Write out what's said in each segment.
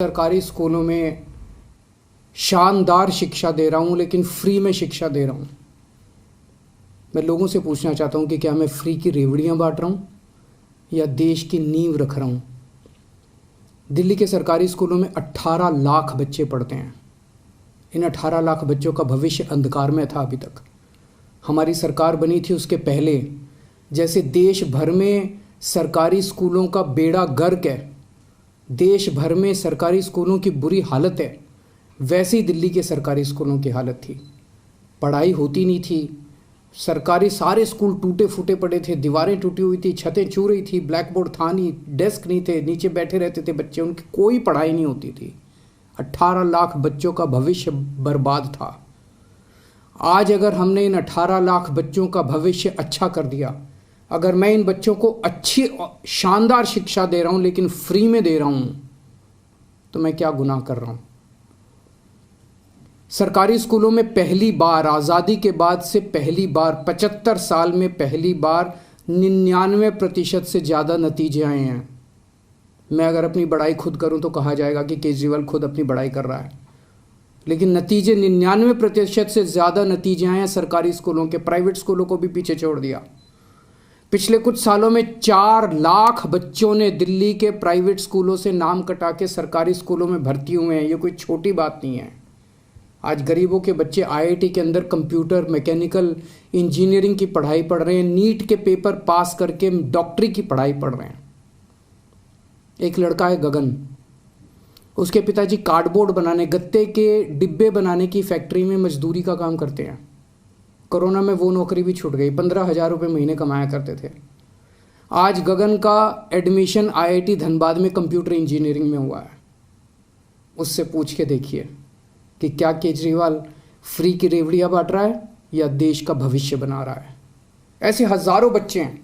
सरकारी स्कूलों में शानदार शिक्षा दे रहा हूँ, लेकिन फ्री में शिक्षा दे रहा हूँ। मैं लोगों से पूछना चाहता हूँ कि क्या मैं फ्री की रेवड़ियाँ बांट रहा हूँ या देश की नींव रख रहा हूँ। दिल्ली के सरकारी स्कूलों में 18 लाख बच्चे पढ़ते हैं। इन 18 लाख बच्चों का भविष्य अंधकार में था। अभी तक हमारी सरकार बनी थी उसके पहले जैसे देश भर में सरकारी स्कूलों का बेड़ा गर्क है, देश भर में सरकारी स्कूलों की बुरी हालत है, वैसे ही दिल्ली के सरकारी स्कूलों की हालत थी। पढ़ाई होती नहीं थी, सरकारी सारे स्कूल टूटे फूटे पड़े थे, दीवारें टूटी हुई थी, छतें छू रही थी, ब्लैक बोर्ड था नहीं, डेस्क नहीं थे, नीचे बैठे रहते थे बच्चे, उनकी कोई पढ़ाई नहीं होती थी। 18 लाख बच्चों का भविष्य बर्बाद था। आज अगर हमने इन 18 लाख बच्चों का भविष्य अच्छा कर दिया, अगर मैं इन बच्चों को अच्छी शानदार शिक्षा दे रहा हूं लेकिन फ्री में दे रहा हूं, तो मैं क्या गुनाह कर रहा हूं। सरकारी स्कूलों में पहली बार आज़ादी के बाद से पहली बार 75 साल में पहली बार 99% से ज़्यादा नतीजे आए हैं। मैं अगर अपनी बड़ाई खुद करूं तो कहा जाएगा कि केजरीवाल खुद अपनी बड़ाई कर रहा है, लेकिन नतीजे 99% से ज़्यादा नतीजे आए हैं सरकारी स्कूलों के। प्राइवेट स्कूलों को भी पीछे छोड़ दिया। पिछले कुछ सालों में 4 लाख बच्चों ने दिल्ली के प्राइवेट स्कूलों से नाम कटा के सरकारी स्कूलों में भर्ती हुए हैं। ये कोई छोटी बात नहीं है। आज गरीबों के बच्चे IIT के अंदर कंप्यूटर, मैकेनिकल इंजीनियरिंग की पढ़ाई पढ़ रहे हैं, नीट के पेपर पास करके डॉक्टरी की पढ़ाई पढ़ रहे हैं। एक लड़का है गगन, उसके पिताजी कार्डबोर्ड बनाने, गत्ते के डिब्बे बनाने की फैक्ट्री में मजदूरी का काम करते हैं। कोरोना में वो नौकरी भी छूट गई, 15,000 रुपये महीने कमाया करते थे। आज गगन का एडमिशन IIT धनबाद में कंप्यूटर इंजीनियरिंग में हुआ है। उससे पूछ के देखिए कि क्या केजरीवाल फ्री की रेवड़ियाँ बांट रहा है या देश का भविष्य बना रहा है। ऐसे हज़ारों बच्चे हैं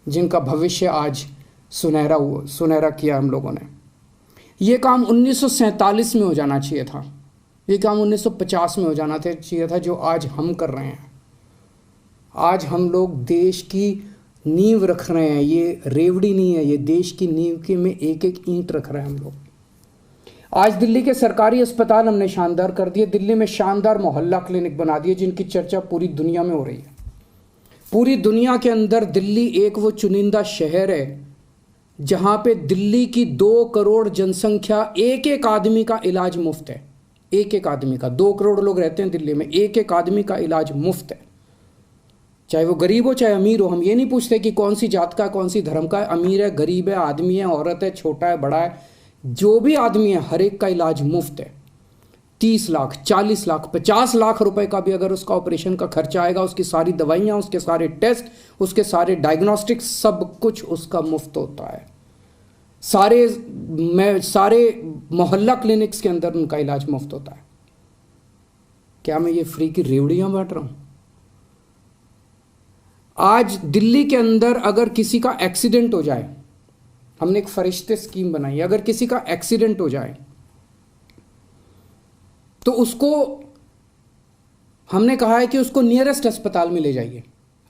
जिनका भविष्य आज सुनहरा किया हम लोगों ने। ये काम 1947 में हो जाना चाहिए था, ये काम 1950 में हो जाना चाहिए था, जो आज हम कर रहे हैं। आज हम लोग देश की नींव रख रहे हैं। ये रेवड़ी नहीं है, ये देश की नींव की में एक एक ईंट रख रहे हैं हम लोग। आज दिल्ली के सरकारी अस्पताल हमने शानदार कर दिए। दिल्ली में शानदार मोहल्ला क्लिनिक बना दिए जिनकी चर्चा पूरी दुनिया में हो रही है। पूरी दुनिया के अंदर दिल्ली एक वो चुनिंदा शहर है जहां पे दिल्ली की 2 करोड़ जनसंख्या, एक एक आदमी का इलाज मुफ्त है। एक एक आदमी का, 2 करोड़ लोग रहते हैं दिल्ली में, एक एक आदमी का इलाज मुफ्त है, चाहे वो गरीब हो चाहे अमीर हो। हम ये नहीं पूछते कि कौन सी जात का, कौन सी धर्म का है, अमीर है, गरीब है, आदमी है, औरत है, छोटा है, बड़ा है, जो भी आदमी है हर एक का इलाज मुफ्त है। 30 लाख, 40 लाख, 50 लाख रुपए का भी अगर उसका ऑपरेशन का खर्चा आएगा, उसकी सारी दवाइयाँ, उसके सारे टेस्ट, उसके सारे डायग्नोस्टिक्स, सब कुछ उसका मुफ्त होता है। सारे मोहल्ला क्लिनिक्स के अंदर उनका इलाज मुफ्त होता है। क्या मैं ये फ्री की रेवड़ियाँ बांट रहा हूँ? आज दिल्ली के अंदर अगर किसी का एक्सीडेंट हो जाए, हमने एक फरिश्ते स्कीम बनाई है, अगर किसी का एक्सीडेंट हो जाए तो उसको हमने कहा है कि उसको नियरेस्ट अस्पताल में ले जाइए।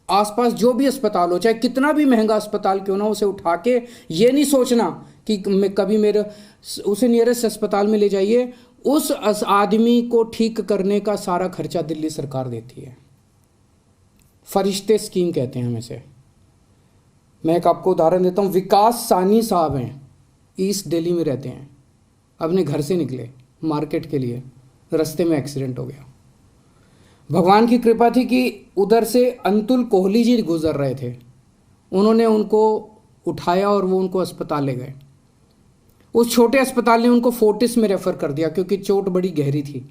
आसपास जो भी अस्पताल हो, चाहे कितना भी महंगा अस्पताल क्यों ना, उसे उठा के ये नहीं सोचना कि उसे नियरेस्ट अस्पताल में ले जाइए। उस आदमी को ठीक करने का सारा खर्चा दिल्ली सरकार देती है। फरिश्ते स्कीम कहते हैं हम इसे। मैं एक आपको उदाहरण देता हूँ। विकास सानी साहब हैं, ईस्ट दिल्ली में रहते हैं। अपने घर से निकले मार्केट के लिए, रास्ते में एक्सीडेंट हो गया। भगवान की कृपा थी कि उधर से अंतुल कोहली जी गुजर रहे थे, उन्होंने उनको उठाया और वो उनको अस्पताल ले गए। उस छोटे अस्पताल ने उनको फोर्टिस में रेफ़र कर दिया क्योंकि चोट बड़ी गहरी थी।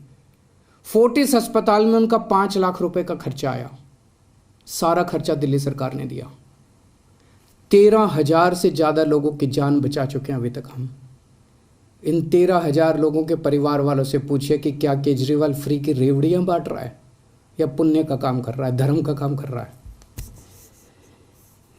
फोर्टिस अस्पताल में उनका 5 लाख रुपए का खर्चा आया। सारा खर्चा दिल्ली सरकार ने दिया। 13,000 से ज़्यादा लोगों की जान बचा चुके हैं अभी तक हम। इन 13,000 लोगों के परिवार वालों से पूछिए कि क्या केजरीवाल फ्री की रेवड़ियाँ बांट रहा है या पुण्य का काम कर रहा है, धर्म का काम कर रहा है।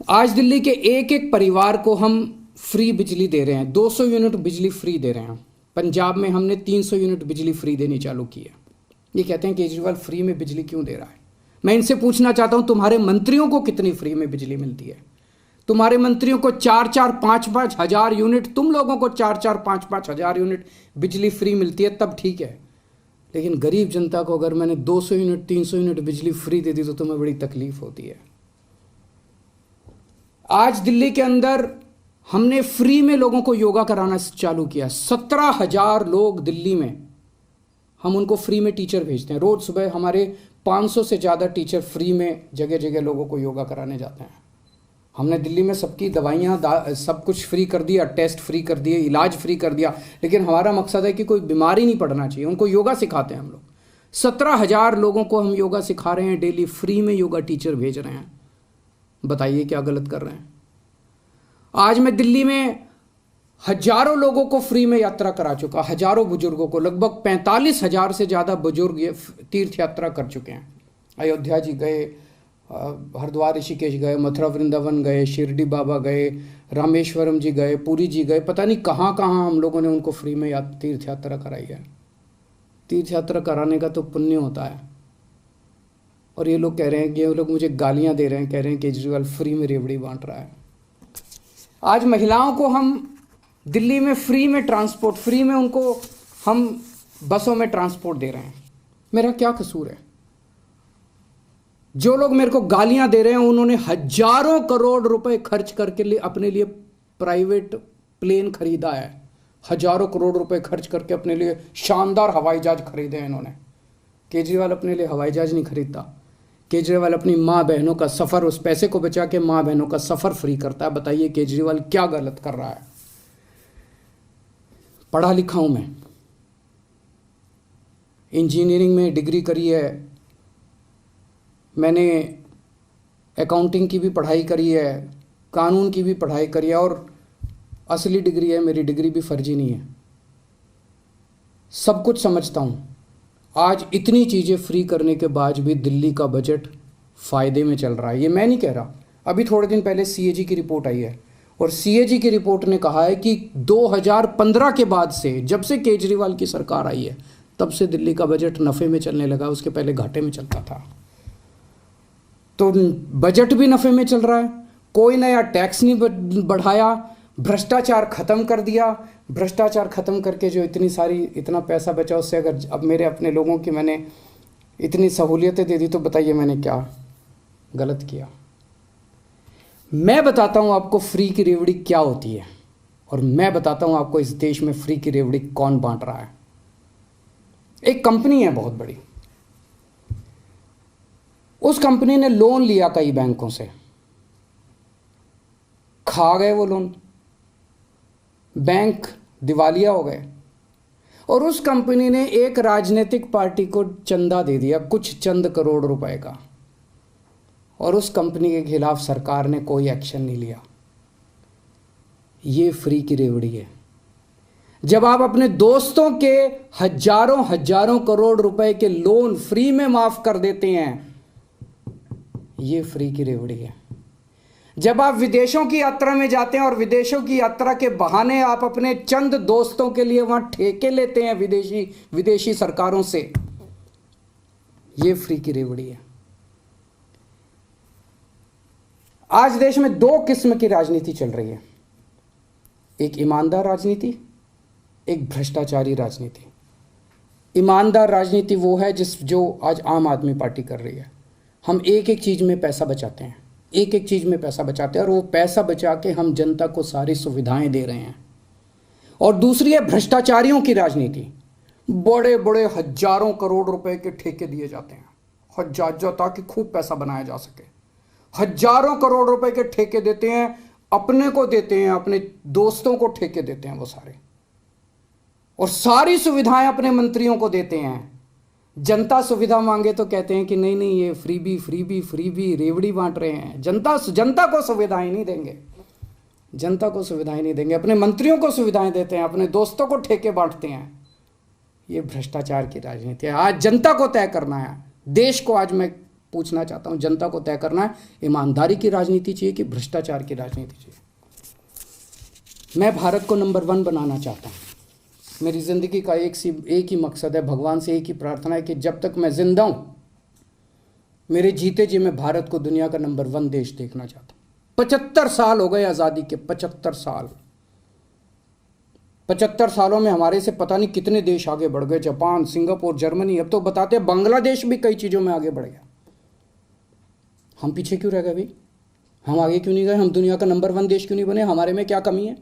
आज दिल्ली के एक एक परिवार को हम फ्री बिजली दे रहे हैं, 200 यूनिट बिजली फ्री दे रहे हैं। पंजाब में हमने 300 यूनिट बिजली फ्री देनी चालू की है। ये कहते हैं केजरीवाल फ्री में बिजली क्यों दे रहा है। मैं इनसे पूछना चाहता हूं, तुम्हारे मंत्रियों को कितनी फ्री में बिजली मिलती है? तुम्हारे मंत्रियों को 4-4, 5-5 हजार यूनिट, तुम लोगों को 4-4, 5-5 हजार यूनिट बिजली फ्री मिलती है तब ठीक है, लेकिन गरीब जनता को अगर मैंने 200 यूनिट 300 यूनिट बिजली फ्री दे दी तो तुम्हें बड़ी तकलीफ होती है। आज दिल्ली के अंदर हमने फ्री में लोगों को योगा कराना चालू किया। 17,000 लोग दिल्ली में, हम उनको फ्री में टीचर भेजते हैं। रोज सुबह हमारे 500 से ज़्यादा टीचर फ्री में जगह जगह लोगों को योगा कराने जाते हैं। हमने दिल्ली में सबकी दवाइयाँ सब कुछ फ्री कर दिया, टेस्ट फ्री कर दिए, इलाज फ्री कर दिया, लेकिन हमारा मकसद है कि कोई बीमारी नहीं पड़ना चाहिए। उनको योगा सिखाते हैं हम लोग। 17,000 लोगों को हम योगा सिखा रहे हैं, डेली फ्री में योगा टीचर भेज रहे हैं। बताइए क्या गलत कर रहे हैं? आज मैं दिल्ली में हजारों लोगों को फ्री में यात्रा करा चुका, हजारों बुजुर्गों को, लगभग 45,000 से ज़्यादा बुजुर्ग ये तीर्थ यात्रा कर चुके हैं। अयोध्या जी गए, हरिद्वार ऋषिकेश गए, मथुरा वृंदावन गए, शिरडी बाबा गए, रामेश्वरम जी गए, पुरी जी गए, पता नहीं कहाँ कहाँ हम लोगों ने उनको फ्री में तीर्थ यात्रा कराई है। तीर्थ यात्रा कराने का तो पुण्य होता है। और ये लोग कह रहे हैं कि ये लोग मुझे गालियाँ दे रहे हैं, कह रहे हैं केजरीवाल फ्री में रेवड़ी बांट रहा है। आज महिलाओं को हम दिल्ली में फ्री में ट्रांसपोर्ट, फ्री में उनको हम बसों में ट्रांसपोर्ट दे रहे हैं। मेरा क्या कसूर है? जो लोग मेरे को गालियां दे रहे हैं उन्होंने हजारों करोड़ रुपए खर्च करके अपने लिए प्राइवेट प्लेन खरीदा है। हजारों करोड़ रुपए खर्च करके अपने लिए शानदार हवाई जहाज खरीदे हैं इन्होंने। केजरीवाल अपने लिए हवाई जहाज नहीं खरीदता। केजरीवाल अपनी माँ बहनों का सफ़र, उस पैसे को बचा के माँ बहनों का सफ़र फ्री करता है। बताइए केजरीवाल क्या गलत कर रहा है? पढ़ा लिखा हूँ मैं, इंजीनियरिंग में डिग्री करी है, मैंने अकाउंटिंग की भी पढ़ाई करी है, कानून की भी पढ़ाई करी है, और असली डिग्री है मेरी, डिग्री भी फर्जी नहीं है। सब कुछ समझता हूँ। आज इतनी चीज़ें फ्री करने के बाद भी दिल्ली का बजट फ़ायदे में चल रहा है। ये मैं नहीं कह रहा। अभी थोड़े दिन पहले सीएजी की रिपोर्ट आई है, और सीएजी की रिपोर्ट ने कहा है कि 2015 के बाद से, जब से केजरीवाल की सरकार आई है, तब से दिल्ली का बजट नफ़े में चलने लगा। उसके पहले घाटे में चलता था। तो बजट भी नफ़े में चल रहा है। कोई नया टैक्स नहीं बढ़ाया, भ्रष्टाचार ख़त्म कर दिया। भ्रष्टाचार ख़त्म करके जो इतना पैसा बचा, उससे अगर अब मेरे अपने लोगों की मैंने इतनी सहूलियतें दे दी, तो बताइए मैंने क्या गलत किया? मैं बताता हूँ आपको फ्री की रेवड़ी क्या होती है, और मैं बताता हूँ आपको इस देश में फ्री की रेवड़ी कौन बांट रहा है। एक कंपनी है बहुत बड़ी, उस कंपनी ने लोन लिया कई बैंकों से, खा गए वो लोन, बैंक दिवालिया हो गए, और उस कंपनी ने एक राजनीतिक पार्टी को चंदा दे दिया, कुछ चंद करोड़ रुपए का, और उस कंपनी के खिलाफ सरकार ने कोई एक्शन नहीं लिया। ये फ्री की रेवड़ी है। जब आप अपने दोस्तों के हजारों हजारों करोड़ रुपए के लोन फ्री में माफ कर देते हैं, ये फ्री की रेवड़ी है। जब आप विदेशों की यात्रा में जाते हैं और विदेशों की यात्रा के बहाने आप अपने चंद दोस्तों के लिए वहां ठेके लेते हैं विदेशी सरकारों से, ये फ्री की रेवड़ी है। आज देश में दो किस्म की राजनीति चल रही है, एक ईमानदार राजनीति, एक भ्रष्टाचारी राजनीति। ईमानदार राजनीति वो है जो आज आम आदमी पार्टी कर रही है। हम एक एक चीज़ में पैसा बचाते हैं, एक एक चीज़ में पैसा बचाते हैं, और वो पैसा बचा के हम जनता को सारी सुविधाएं दे रहे हैं। और दूसरी है भ्रष्टाचारियों की राजनीति। बड़े बड़े हजारों करोड़ रुपए के ठेके दिए जाते हैं, हजार, ताकि खूब पैसा बनाया जा सके। हजारों करोड़ रुपए के ठेके देते हैं, अपने को देते हैं, अपने दोस्तों को ठेके देते हैं वो सारे, और सारी सुविधाएं अपने मंत्रियों को देते हैं। जनता सुविधा मांगे तो कहते हैं कि नहीं नहीं, ये फ्री रेवड़ी बांट रहे हैं। जनता को सुविधाएं नहीं देंगे, जनता को सुविधाएं नहीं देंगे, अपने मंत्रियों को सुविधाएं देते हैं, अपने दोस्तों को ठेके बांटते हैं। ये भ्रष्टाचार की राजनीति है। आज जनता को तय करना है, देश को आज मैं पूछना चाहता हूं, जनता को तय करना है, ईमानदारी की राजनीति चाहिए कि भ्रष्टाचार की राजनीति चाहिए। मैं भारत को नंबर 1 बनाना चाहता हूं। मेरी ज़िंदगी का एक ही मकसद है, भगवान से एक ही प्रार्थना है कि जब तक मैं जिंदा हूं, मेरे जीते जी मैं भारत को दुनिया का नंबर 1 देश देखना चाहता हूं। 75 साल हो गए आज़ादी के, 75 साल। 75 सालों में हमारे से पता नहीं कितने देश आगे बढ़ गए, जापान, सिंगापुर, जर्मनी, अब तो बताते हैं बांग्लादेश भी कई चीज़ों में आगे बढ़ गया। हम पीछे क्यों रह गए भाई? हम आगे क्यों नहीं गए? हम दुनिया का नंबर 1 देश क्यों नहीं बने? हमारे में क्या कमी है?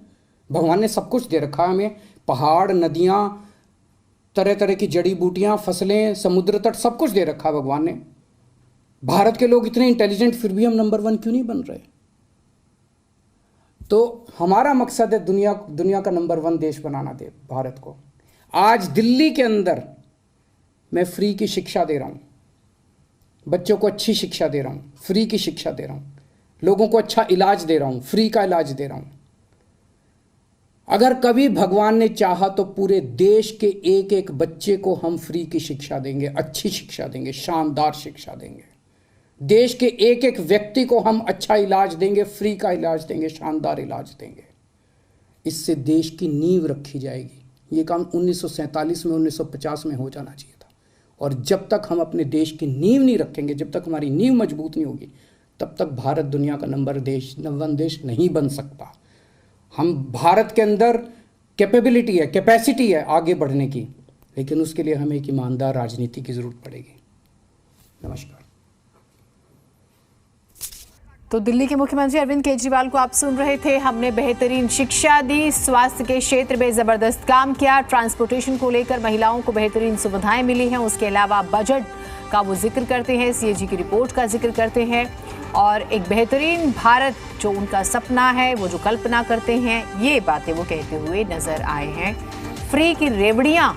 भगवान ने सब कुछ दे रखा है हमें, पहाड़, नदियाँ, तरह तरह की जड़ी बूटियाँ, फसलें, समुद्र तट, सब कुछ दे रखा है भगवान ने। भारत के लोग इतने इंटेलिजेंट, फिर भी हम नंबर 1 क्यों नहीं बन रहे? तो हमारा मकसद है दुनिया का नंबर 1 देश बनाना दे भारत को। आज दिल्ली के अंदर मैं फ्री की शिक्षा दे रहा हूँ, बच्चों को अच्छी शिक्षा दे रहा हूँ, फ्री की शिक्षा दे रहा हूँ, लोगों को अच्छा इलाज दे रहा हूँ, फ्री का इलाज दे रहा हूँ। अगर कभी भगवान ने चाहा तो पूरे देश के एक एक बच्चे को हम फ्री की शिक्षा देंगे, अच्छी शिक्षा देंगे, शानदार शिक्षा देंगे। देश के एक एक व्यक्ति को हम अच्छा इलाज देंगे, फ्री का इलाज देंगे, शानदार इलाज देंगे। इससे देश की नींव रखी जाएगी। ये काम 1947 में, 1950 में हो जाना चाहिए था। और जब तक हम अपने देश की नींव नहीं रखेंगे, जब तक हमारी नींव मजबूत नहीं होगी, तब तक भारत दुनिया का नंबर 1 देश नहीं बन सकता। हम भारत के अंदर कैपेबिलिटी है, कैपेसिटी है आगे बढ़ने की, लेकिन उसके लिए हमें एक ईमानदार राजनीति की ज़रूरत पड़ेगी। नमस्कार। तो दिल्ली के मुख्यमंत्री अरविंद केजरीवाल को आप सुन रहे थे। हमने बेहतरीन शिक्षा दी, स्वास्थ्य के क्षेत्र में जबरदस्त काम किया, ट्रांसपोर्टेशन को लेकर महिलाओं को बेहतरीन सुविधाएं मिली हैं। उसके अलावा बजट का वो जिक्र करते हैं, सीएजी की रिपोर्ट का जिक्र करते हैं और एक बेहतरीन भारत जो उनका सपना है, वो जो कल्पना करते हैं, ये बातें वो कहते हुए नजर आए हैं। फ्री की रेवड़ियां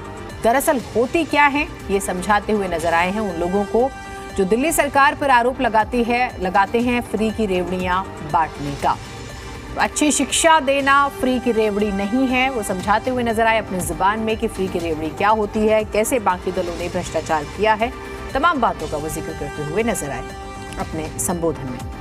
दरअसल होती क्या हैं, ये समझाते हुए नजर आए हैं उन लोगों को जो दिल्ली सरकार पर आरोप लगाते हैं फ्री की रेवड़ियां बांटने का। अच्छी शिक्षा देना फ्री की रेवड़ी नहीं है, वो समझाते हुए नजर आए अपनी जुबान में कि फ्री की रेवड़ी क्या होती है, कैसे बाकी दलों ने भ्रष्टाचार किया है। तमाम बातों का वो जिक्र करते हुए नजर आए अपने संबोधन में।